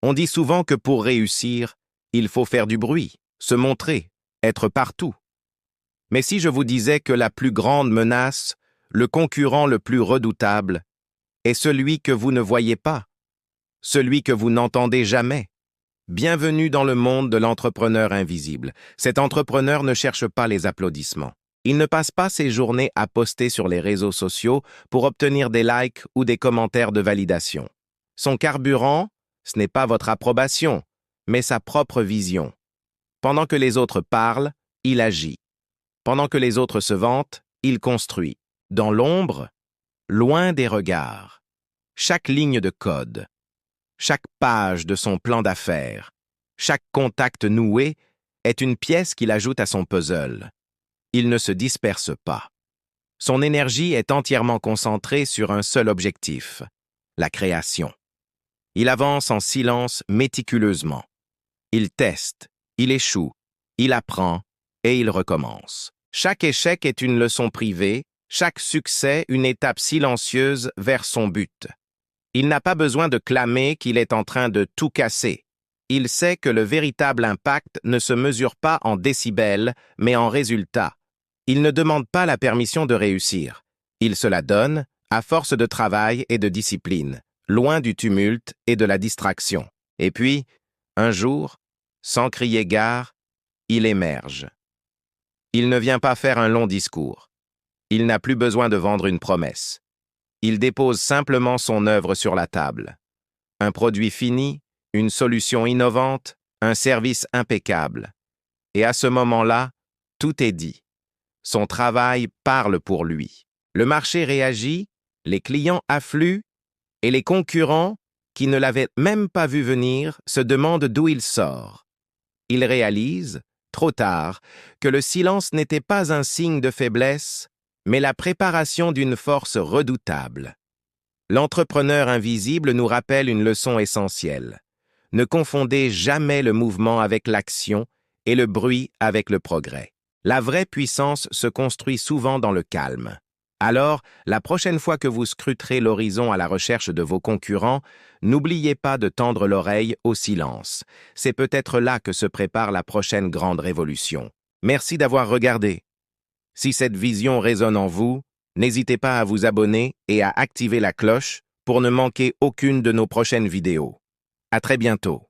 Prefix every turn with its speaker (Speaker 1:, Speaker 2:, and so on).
Speaker 1: On dit souvent que pour réussir, il faut faire du bruit, se montrer, être partout. Mais si je vous disais que la plus grande menace, le concurrent le plus redoutable, est celui que vous ne voyez pas, celui que vous n'entendez jamais. Bienvenue dans le monde de l'entrepreneur invisible. Cet entrepreneur ne cherche pas les applaudissements. Il ne passe pas ses journées à poster sur les réseaux sociaux pour obtenir des likes ou des commentaires de validation. Son carburant, ce n'est pas votre approbation, mais sa propre vision. Pendant que les autres parlent, il agit. Pendant que les autres se vantent, il construit. Dans l'ombre, loin des regards. Chaque ligne de code, chaque page de son plan d'affaires, chaque contact noué est une pièce qu'il ajoute à son puzzle. Il ne se disperse pas. Son énergie est entièrement concentrée sur un seul objectif, la création. Il avance en silence méticuleusement. Il teste, il échoue, il apprend et il recommence. Chaque échec est une leçon privée, chaque succès une étape silencieuse vers son but. Il n'a pas besoin de clamer qu'il est en train de tout casser. Il sait que le véritable impact ne se mesure pas en décibels, mais en résultats. Il ne demande pas la permission de réussir. Il se la donne à force de travail et de discipline, loin du tumulte et de la distraction. Et puis, un jour, sans crier gare, il émerge. Il ne vient pas faire un long discours. Il n'a plus besoin de vendre une promesse. Il dépose simplement son œuvre sur la table. Un produit fini, une solution innovante, un service impeccable. Et à ce moment-là, tout est dit. Son travail parle pour lui. Le marché réagit, les clients affluent, et les concurrents, qui ne l'avaient même pas vu venir, se demandent d'où il sort. Il réalise, trop tard, que le silence n'était pas un signe de faiblesse, mais la préparation d'une force redoutable. L'entrepreneur invisible nous rappelle une leçon essentielle. Ne confondez jamais le mouvement avec l'action et le bruit avec le progrès. La vraie puissance se construit souvent dans le calme. Alors, la prochaine fois que vous scruterez l'horizon à la recherche de vos concurrents, n'oubliez pas de tendre l'oreille au silence. C'est peut-être là que se prépare la prochaine grande révolution. Merci d'avoir regardé. Si cette vision résonne en vous, n'hésitez pas à vous abonner et à activer la cloche pour ne manquer aucune de nos prochaines vidéos. À très bientôt.